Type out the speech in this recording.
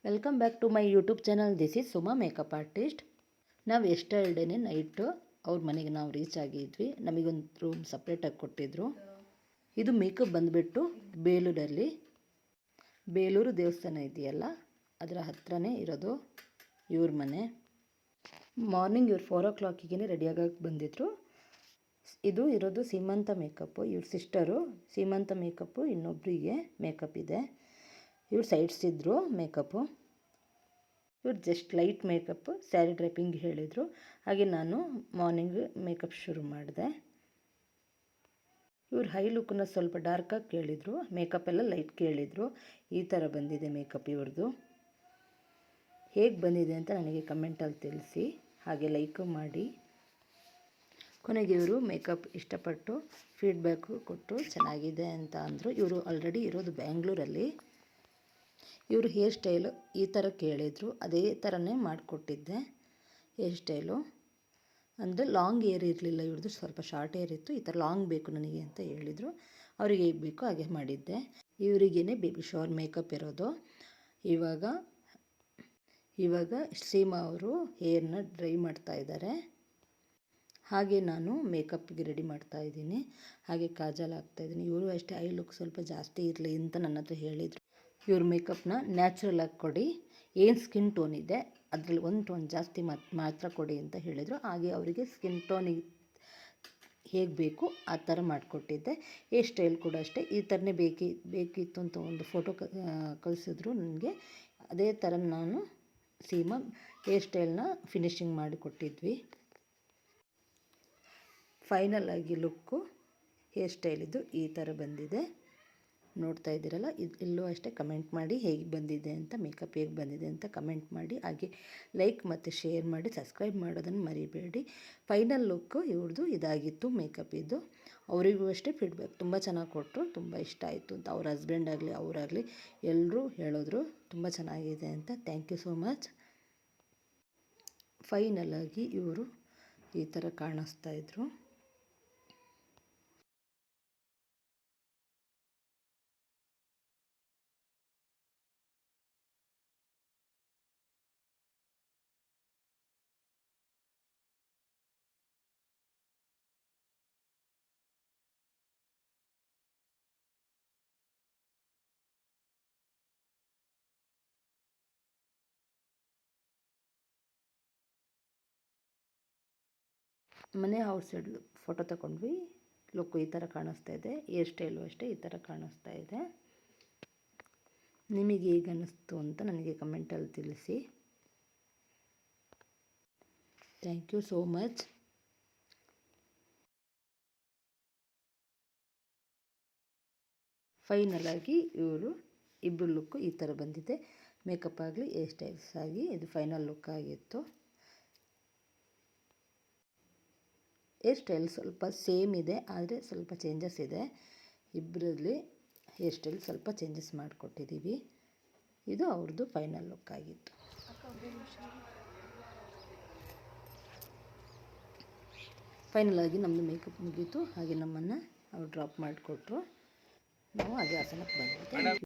Welcome back to my YouTube channel. This is Suma makeup artist. ನಾವು ಎಸ್ಟರ್ಡೇನೆ night ಅವ್ರ ಮನೆಗೆ ನಾವು ರೀಚ್ ಆಗಿದ್ವಿ. ನಮಗೊಂದು ರೂಮ್ ಸಪ್ರೇಟಾಗಿ ಕೊಟ್ಟಿದ್ದರು. ಇದು ಮೇಕಪ್ ಬಂದುಬಿಟ್ಟು ಬೇಲೂರಲ್ಲಿ, ಬೇಲೂರು ದೇವಸ್ಥಾನ ಇದೆಯಲ್ಲ ಅದರ ಹತ್ರನೇ ಇರೋದು ಇವ್ರ ಮನೆ. ಮಾರ್ನಿಂಗ್ ಇವ್ರು 4 o'clockಗೆ ರೆಡಿಯಾಗಕ್ಕೆ ಬಂದಿದ್ದರು. ಇದು ಇರೋದು ಸೀಮಂತ ಮೇಕಪ್ಪು. ಇವ್ರ ಸಿಸ್ಟರು ಸೀಮಂತ ಮೇಕಪ್ಪು, ಇನ್ನೊಬ್ಬರಿಗೆ ಮೇಕಪ್ ಇದೆ. ಇವ್ರು ಸೈಡ್ಸ್ ಇದ್ದರು ಮೇಕಪ್ಪು. ಇವ್ರು ಜಸ್ಟ್ ಲೈಟ್ ಮೇಕಪ್ಪು, ಸ್ಯಾರಿ ಡ್ರೈಪಿಂಗ್ ಹೇಳಿದರು. ಹಾಗೆ ನಾನು ಮಾರ್ನಿಂಗ್ ಮೇಕಪ್ ಶುರು ಮಾಡಿದೆ. ಇವ್ರು ಹೈ ಲುಕ್ಕನ್ನ ಸ್ವಲ್ಪ ಡಾರ್ಕಾಗಿ ಕೇಳಿದರು, ಮೇಕಪ್ ಎಲ್ಲ ಲೈಟ್ ಕೇಳಿದರು. ಈ ಥರ ಬಂದಿದೆ ಮೇಕಪ್ ಇವ್ರದ್ದು. ಹೇಗೆ ಬಂದಿದೆ ಅಂತ ನನಗೆ ಕಮೆಂಟಲ್ಲಿ ತಿಳಿಸಿ, ಹಾಗೆ ಲೈಕ್ ಮಾಡಿ. ಕೊನೆಗೆ ಇವರು ಮೇಕಪ್ ಇಷ್ಟಪಟ್ಟು ಫೀಡ್ಬ್ಯಾಕು ಕೊಟ್ಟು ಚೆನ್ನಾಗಿದೆ ಅಂತ ಅಂದರು. ಇವರು ಆಲ್ರೆಡಿ ಇರೋದು ಬ್ಯಾಂಗ್ಳೂರಲ್ಲಿ. ಇವರು ಹೇರ್ ಸ್ಟೈಲು ಈ ಥರ ಕೇಳಿದರು, ಅದೇ ಥರನೇ ಮಾಡಿಕೊಟ್ಟಿದ್ದೆ. ಹೇರ್ ಸ್ಟೈಲು ಅಂದರೆ ಲಾಂಗ್ ಹೇರ್ ಇರಲಿಲ್ಲ ಇವ್ರದ್ದು, ಸ್ವಲ್ಪ ಶಾರ್ಟ್ ಹೇರ್ ಇತ್ತು. ಈ ಥರ ಲಾಂಗ್ ಬೇಕು ನನಗೆ ಅಂತ ಹೇಳಿದರು. ಅವ್ರಿಗೆ ಹೇಗೆ ಬೇಕೋ ಹಾಗೆ ಮಾಡಿದ್ದೆ. ಇವರಿಗೇ ಬೇಬಿ ಶವರ್ ಮೇಕಪ್ ಇರೋದು. ಇವಾಗ ಸೀಮಾ ಅವರು ಹೇರ್ನ ಡ್ರೈ ಮಾಡ್ತಾ ಇದ್ದಾರೆ. ಹಾಗೆ ನಾನು ಮೇಕಪ್ಗೆ ರೆಡಿ ಮಾಡ್ತಾಯಿದ್ದೀನಿ. ಹಾಗೆ ಕಾಜಲ್ ಹಾಕ್ತಾಯಿದ್ದೀನಿ. ಇವರು ಅಷ್ಟೇ ಐ ಲುಕ್ ಸ್ವಲ್ಪ ಜಾಸ್ತಿ ಇರಲಿ ಅಂತ ನನ್ನ ಹತ್ರ ಹೇಳಿದರು. ಇವ್ರ ಮೇಕಪ್ನ ನ್ಯಾಚುರಲ್ ಆಗಿ ಕೊಡಿ, ಏನು ಸ್ಕಿನ್ ಟೋನ್ ಇದೆ ಅದರಲ್ಲಿ ಒಂದು ಟೋನ್ ಜಾಸ್ತಿ ಮಾತ್ರ ಕೊಡಿ ಅಂತ ಹೇಳಿದರು. ಹಾಗೆ ಅವರಿಗೆ ಸ್ಕಿನ್ ಟೋನಿಗೆ ಹೇಗೆ ಬೇಕು ಆ ಥರ ಮಾಡಿಕೊಟ್ಟಿದ್ದೆ. ಹೇರ್ ಸ್ಟೈಲ್ ಕೂಡ ಅಷ್ಟೇ ಈ ಥರನೇ ಬೇಕಿತ್ತು ಅಂತ ಒಂದು ಫೋಟೋ ಕಳಿಸಿದ್ರು ನನಗೆ. ಅದೇ ಥರ ನಾನು ಸೀಮಾ ಹೇರ್ ಸ್ಟೈಲ್ನ ಫಿನಿಶಿಂಗ್ ಮಾಡಿಕೊಟ್ಟಿದ್ವಿ. ಫೈನಲ್ ಆಗಿ ಲುಕ್ಕು ಹೇರ್ ಸ್ಟೈಲಿದ್ದು ಈ ಥರ ಬಂದಿದೆ. ನೋಡ್ತಾ ಇದ್ದೀರಲ್ಲ, ಇಲ್ಲೂ ಅಷ್ಟೇ ಕಮೆಂಟ್ ಮಾಡಿ ಹೇಗೆ ಬಂದಿದೆ ಅಂತ, ಮೇಕಪ್ ಹೇಗೆ ಬಂದಿದೆ ಅಂತ ಕಮೆಂಟ್ ಮಾಡಿ. ಹಾಗೆ ಲೈಕ್ ಮತ್ತು ಶೇರ್ ಮಾಡಿ, ಸಬ್ಸ್ಕ್ರೈಬ್ ಮಾಡೋದನ್ನು ಮರಿಬೇಡಿ. ಫೈನಲ್ ಲುಕ್ಕು ಇವ್ರದ್ದು ಇದಾಗಿತ್ತು ಮೇಕಪ್ ಇದು. ಅವರಿಗೂ ಅಷ್ಟೇ ಫೀಡ್ಬ್ಯಾಕ್ ತುಂಬ ಚೆನ್ನಾಗಿ ಕೊಟ್ಟರು, ತುಂಬ ಇಷ್ಟ ಆಯಿತು ಅಂತ. ಅವ್ರ ಹಸ್ಬೆಂಡ್ ಆಗಲಿ ಅವರಾಗಲಿ ಎಲ್ಲರೂ ಹೇಳಿದ್ರು ತುಂಬ ಚೆನ್ನಾಗಿದೆ ಅಂತ. Thank you so much. Final ಆಗಿ ಇವರು ಈ ಥರ ಕಾಣಿಸ್ತಾಯಿದ್ರು. ಮನೆ ಔಟ್ಸೈಡ್ ಫೋಟೋ ತಗೊಂಡ್ವಿ. ಲುಕ್ಕು ಈ ಥರ ಕಾಣಿಸ್ತಾ ಇದೆ. ಹೇರ್ ಸ್ಟೈಲು ಅಷ್ಟೇ ಈ ಥರ ಕಾಣಿಸ್ತಾ ಇದೆ. ನಿಮಗೆ ಹೇಗೆ ಅನ್ನಿಸ್ತು ಅಂತ ನನಗೆ ಕಮೆಂಟಲ್ಲಿ ತಿಳಿಸಿ. Thank you so much. Final ಆಗಿ ಇವರು ಇಬ್ಬರು ಲುಕ್ಕು ಈ ಥರ ಬಂದಿದೆ. ಮೇಕಪ್ ಆಗಲಿ ಹೇರ್ ಸ್ಟೈಲ್ಸ್ ಆಗಿ ಇದು ಫೈನಲ್ ಲುಕ್ ಆಗಿತ್ತು. ಹೇರ್ ಸ್ಟೈಲ್ ಸ್ವಲ್ಪ ಸೇಮ್ ಇದೆ, ಆದರೆ ಸ್ವಲ್ಪ ಚೇಂಜಸ್ ಇದೆ. ಇಬ್ಬರಲ್ಲಿ ಹೇರ್ ಸ್ಟೈಲ್ ಸ್ವಲ್ಪ ಚೇಂಜಸ್ ಮಾಡಿಕೊಟ್ಟಿದ್ದೀವಿ. ಇದು ಅವ್ರದ್ದು ಫೈನಲ್ ಲುಕ್ ಆಗಿತ್ತು. ಫೈನಲ್ ಆಗಿ ನಮ್ಮದು ಮೇಕಪ್ ಮುಗೀತು. ಹಾಗೆ ನಮ್ಮನ್ನು ಅವ್ರು ಡ್ರಾಪ್ ಮಾಡಿಕೊಟ್ರು. ನಾವು ಹಾಗೆ ಹಾಸನಕ್ಕೆ ಬಂದ್ವಿ.